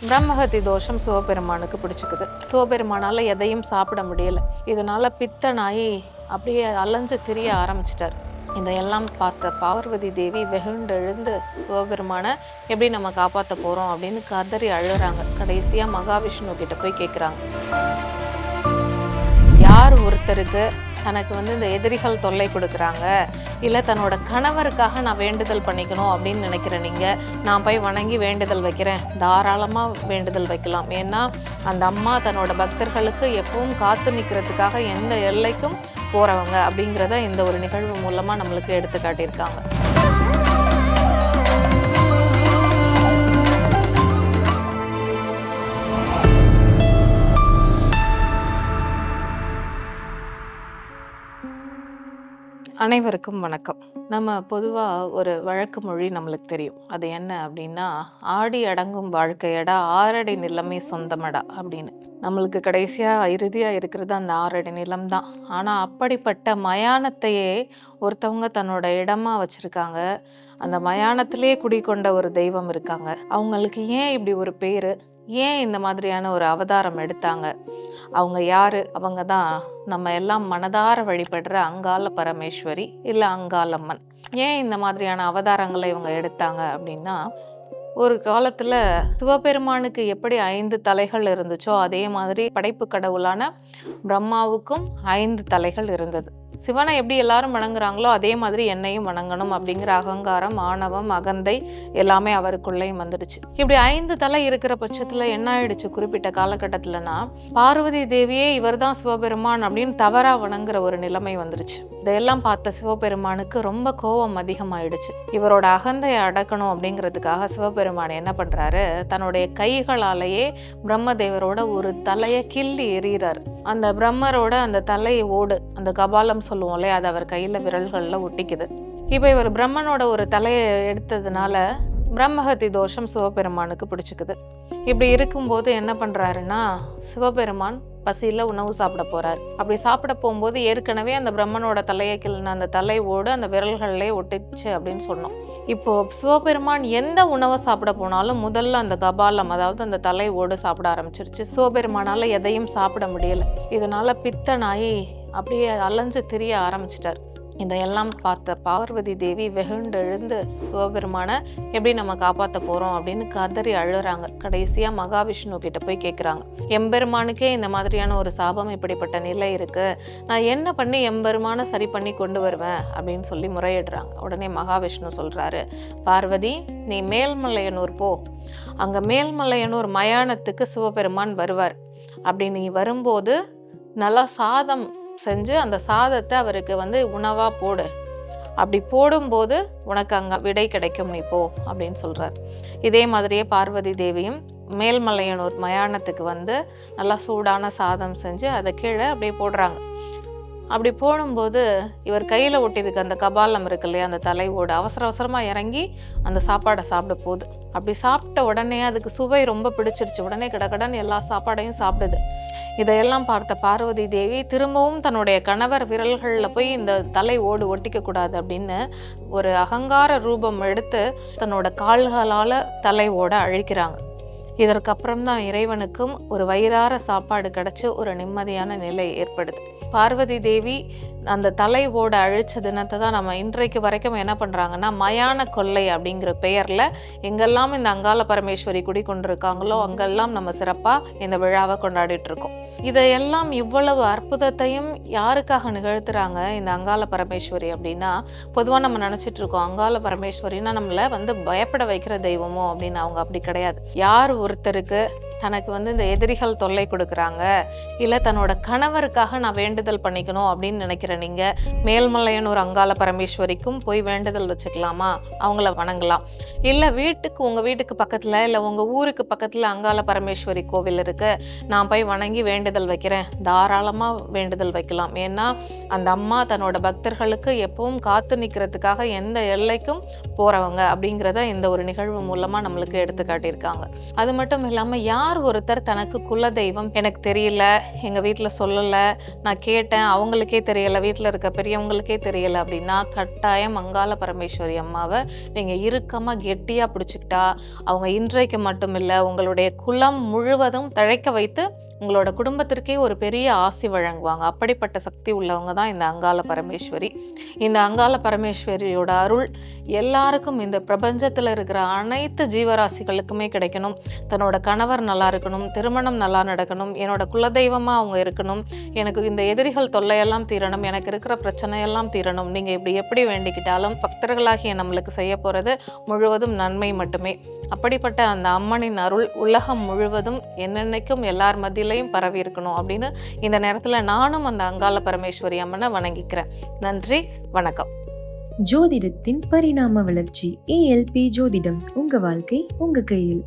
பிரம்மஹத்தி தோஷம் சிவபெருமானுக்கு பிடிச்சிக்குது. சிவபெருமானால் எதையும் சாப்பிட முடியல. இதனால் பித்தனாகி அப்படியே அலைஞ்சு திரிய ஆரம்பிச்சிட்டார். இதையெல்லாம் பார்த்த பார்வதி தேவி வெகுண்டெழுந்து சிவபெருமானை எப்படி நம்ம காப்பாற்ற போகிறோம் அப்படின்னு கதறி அழுறாங்க. கடைசியாக மகாவிஷ்ணு கிட்ட போய் கேட்குறாங்க, யார் ஒருத்தருக்கு தனக்கு இந்த எதிரிகள் தொல்லை கொடுக்குறாங்க, இல்லை தன்னோட கணவருக்காக நான் வேண்டுதல் பண்ணிக்கணும் அப்படின்னு நினைக்கிறேன், நீங்கள் நான் போய் வணங்கி வேண்டுதல் வைக்கிறேன், தாராளமாக வேண்டுதல் வைக்கலாம். ஏன்னா அந்த அம்மா தன்னோட பக்தர்களுக்கு எப்பவும் காத்து நிற்கிறதுக்காக எந்த எல்லைக்கும் போகிறவங்க அப்படிங்கிறத இந்த ஒரு நிகழ்வு மூலமாக நம்மளுக்கு எடுத்து காட்டியிருக்காங்க. அனைவருக்கும் வணக்கம். நம்ம பொதுவாக ஒரு வழக்கு மொழி நம்மளுக்கு தெரியும். அது என்ன அப்படின்னா, ஆடி அடங்கும் வாழ்க்கையடா ஆறடி நிலமே சொந்தமடா அப்படின்னு. நம்மளுக்கு கடைசியாக இறுதியாக இருக்கிறது அந்த 6 அடி நிலம் தான். ஆனால் அப்படிப்பட்ட மயானத்தையே ஒருத்தவங்க தன்னோட இடமா வச்சுருக்காங்க. அந்த மயானத்திலே குடிக்கொண்ட ஒரு தெய்வம் இருக்காங்க. அவங்களுக்கு ஏன் இப்படி ஒரு பேர், ஏன் இந்த மாதிரியான ஒரு அவதாரம் எடுத்தாங்க, அவங்க யார்? அவங்க தான் நம்ம எல்லாம் மனதார வழிபடுற அங்காள பரமேஸ்வரி இல்லை அங்காளம்மன். ஏன் இந்த மாதிரியான அவதாரங்களை இவங்க எடுத்தாங்க அப்படின்னா, ஒரு காலத்தில் சிவபெருமானுக்கு எப்படி 5 தலைகள் இருந்துச்சோ அதே மாதிரி படைப்பு கடவுளான பிரம்மாவுக்கும் 5 தலைகள் இருந்தது. சிவனை எப்படி எல்லாரும் வணங்குறாங்களோ அதே மாதிரி என்னையும் வணங்கணும் அப்படிங்கிற அகங்காரம், ஆணவம், அகந்தை எல்லாமே அவருக்குள்ளேயும் வந்துடுச்சு. இப்படி 5 தலை இருக்கிற பட்சத்தில் என்ன ஆயிடுச்சு குறிப்பிட்ட காலகட்டத்தில்னா, பார்வதி தேவியே இவர் தான் சிவபெருமான் அப்படின்னு தவறா வணங்குற ஒரு நிலைமை வந்துருச்சு. இதையெல்லாம் பார்த்த சிவபெருமானுக்கு ரொம்ப கோபம் அதிகமாயிடுச்சு. இவரோட அகந்தையை அடக்கணும் அப்படிங்கிறதுக்காக சிவபெருமான் என்ன பண்றாரு, தன்னுடைய கைகளாலேயே பிரம்மதேவரோட ஒரு தலையை கிள்ளி எறிகிறார். அந்த பிரம்மரோட அந்த தலை ஓடு, அந்த கபாலம் சொல்லுவோம் இல்லையா, அது அவர் கையில் விரல்களில் ஒட்டிக்குது. இப்போ இவர் பிரம்மனோட ஒரு தலையை எடுத்ததுனால பிரம்மஹத்தி தோஷம் சிவபெருமானுக்கு பிடிச்சிக்குது. இப்படி இருக்கும்போது என்ன பண்ணுறாருன்னா, சிவபெருமான் பசியில் உணவு சாப்பிட போகிறார். அப்படி சாப்பிட போகும்போது ஏற்கனவே அந்த பிரம்மனோட தலையை கிள்ளின அந்த தலை ஓடு அந்த விரல்கள்லேயே ஒட்டிச்சு அப்படின்னு சொன்னோம். இப்போது சிவபெருமான் எந்த உணவை சாப்பிட போனாலும் முதல்ல அந்த கபாலம், அதாவது அந்த தலை ஓடு சாப்பிட ஆரம்பிச்சிருச்சு. சிவபெருமானால் எதையும் சாப்பிட முடியலை. இதனால் பித்தனாகி அப்படியே அலைஞ்சு திரிய ஆரம்பிச்சிட்டார். இதையெல்லாம் பார்த்த பார்வதி தேவி வெகுண்டெழுந்து சிவபெருமானை எப்படி நம்ம காப்பாற்ற போகிறோம் அப்படின்னு கதறி அழுறாங்க. கடைசியாக மகாவிஷ்ணு கிட்ட போய் கேட்குறாங்க, எம்பெருமானுக்கே இந்த மாதிரியான ஒரு சாபம், இப்படிப்பட்ட நிலை இருக்குது, நான் என்ன பண்ணி எம்பெருமானை சரி பண்ணி கொண்டு வருவேன் அப்படின்னு சொல்லி முறையிடுறாங்க. உடனே மகாவிஷ்ணு சொல்கிறாரு, பார்வதி நீ மேல்மலையனூர் போ, அங்கே மேல்மலையனூர் மயானத்துக்கு சிவபெருமான் வருவார். அப்படி நீ வரும்போது நல்லா சாதம் செஞ்சு அந்த சாதத்தை அவருக்கு உணவாக போடு, அப்படி போடும்போது உனக்கு அங்கே விடை கிடைக்கும், நீ போ அப்படின்னு சொல்கிறார். இதே மாதிரியே பார்வதி தேவியும் மேல்மலையனூர் மயானத்துக்கு நல்லா சூடான சாதம் செஞ்சு அதை கீழே அப்படியே போடுறாங்க. அப்படி போடும்போது இவர் கையில் ஒட்டியிருக்க அந்த கபாலம் இருக்கு இல்லையா, அந்த தலைவோடு அவசர அவசரமாக இறங்கி அந்த சாப்பாடை சாப்பிட போகுது. அப்படி சாப்பிட்ட உடனே அதுக்கு சுவை ரொம்ப பிடிச்சிருச்சு. உடனே கடகடன்னு எல்லா சாப்பாடையும் சாப்பிடுது. இதையெல்லாம் பார்த்த பார்வதி தேவி திரும்பவும் தன்னுடைய கணவர் விரல்களில் போய் இந்த தலை ஓடு ஒட்டிக்கக்கூடாது அப்படின்னு ஒரு அகங்கார ரூபம் எடுத்து தன்னோட கால்களால் தலை ஓட அழிக்கிறாங்க. இதற்கப்புறம் தான் இறைவனுக்கும் ஒரு வயிறார சாப்பாடு கிடச்சி ஒரு நிம்மதியான நிலை ஏற்படுது. பார்வதி தேவி அந்த தலை ஓட அழிச்ச தினத்தை தான் நம்ம இன்றைக்கு வரைக்கும் என்ன பண்ணுறாங்கன்னா, மயான கொள்ளை அப்படிங்கிற பெயரில் எங்கெல்லாம் இந்த அங்காள பரமேஸ்வரி குடிக்கொண்டிருக்காங்களோ அங்கெல்லாம் நம்ம சிறப்பாக இந்த விழாவை கொண்டாடிட்டு இருக்கோம். இதையெல்லாம் இவ்வளவு அற்புதத்தையும் யாருக்காக நிகழ்த்துறாங்க இந்த அங்காள பரமேஸ்வரி அப்படின்னா, பொதுவாக நம்ம நினச்சிட்டு இருக்கோம் அங்காள பரமேஸ்வரின்னா நம்மளை பயப்பட வைக்கிற தெய்வமோ அப்படின்னு. அவங்க அப்படி கிடையாது. யார் ஒருத்தருக்கு தனக்கு இந்த எதிரிகள் தொல்லை கொடுக்குறாங்க, இல்லை தன்னோட கணவருக்காக நான் வேண்டுதல் பண்ணிக்கணும் அப்படின்னு நினைக்கிறேன், நீங்கள் மேல்மலையனூர் அங்காள பரமேஸ்வரிக்கும் போய் வேண்டுதல் வச்சுக்கலாமா, அவங்கள வணங்கலாம். இல்லை உங்கள் வீட்டுக்கு பக்கத்தில் இல்லை உங்கள் ஊருக்கு பக்கத்தில் அங்காள பரமேஸ்வரி கோவில் இருக்குது, நான் போய் வணங்கி வேண்டுதல் வைக்கிறேன், தாராளமாக வேண்டுதல் வைக்கலாம். ஏன்னா அந்த அம்மா தன்னோட பக்தர்களுக்கு எப்பவும் காத்து நிற்கிறதுக்காக எந்த எல்லைக்கும் போகிறவங்க அப்படிங்கிறத இந்த ஒரு நிகழ்வு மூலமாக நம்மளுக்கு எடுத்து காட்டியிருக்காங்க. அது மட்டும் இல்லாமல் யார் யார் ஒருத்தர் தனக்கு குலதெய்வம் எனக்கு தெரியல, எங்கள் வீட்டில் சொல்லலை, நான் கேட்டேன் அவங்களுக்கே தெரியலை, வீட்டில் இருக்க பெரியவங்களுக்கே தெரியலை அப்படின்னா கட்டாயம் அங்காள பரமேஸ்வரி அம்மாவை நீங்கள் இறுக்கமாக கெட்டியாக பிடிச்சிக்கிட்டா அவங்க இன்றைக்கு மட்டும் இல்லை உங்களுடைய குலம் முழுவதும் தழைக்க வைத்து உங்களோட குடும்பத்திற்கே ஒரு பெரிய ஆசி வழங்குவாங்க. அப்படிப்பட்ட சக்தி உள்ளவங்க தான் இந்த அங்காள பரமேஸ்வரி. இந்த அங்காள பரமேஸ்வரியோட அருள் எல்லாருக்கும், இந்த பிரபஞ்சத்தில் இருக்கிற அனைத்து ஜீவராசிகளுக்குமே கிடைக்கணும். தன்னோட கணவர் நல்லா இருக்கணும், திருமணம் நல்லா நடக்கணும், என்னோட குலதெய்வமாக அவங்க இருக்கணும், எனக்கு இந்த எதிரிகள் தொல்லையெல்லாம் தீரணும், எனக்கு இருக்கிற பிரச்சனையெல்லாம் தீரணும். நீங்கள் இப்படி எப்படி வேண்டிக்கிட்டாலும் பக்தர்களாகிய நம்மளுக்கு செய்ய போகிறது முழுவதும் நன்மை மட்டுமே. அப்படிப்பட்ட அந்த அம்மனின் அருள் உலகம் முழுவதும் என்னென்னைக்கும் எல்லார் மத்தியிலையும் பரவி இருக்கணும் அப்படின்னு இந்த நேரத்தில் நானும் அந்த அங்காள பரமேஸ்வரி அம்மனை வணங்கிக்கிறேன். நன்றி, வணக்கம். ஜோதிடத்தின் பரிணாம வளர்ச்சி. ALP ஜோதிடம். உங்க வாழ்க்கை உங்க கையில்.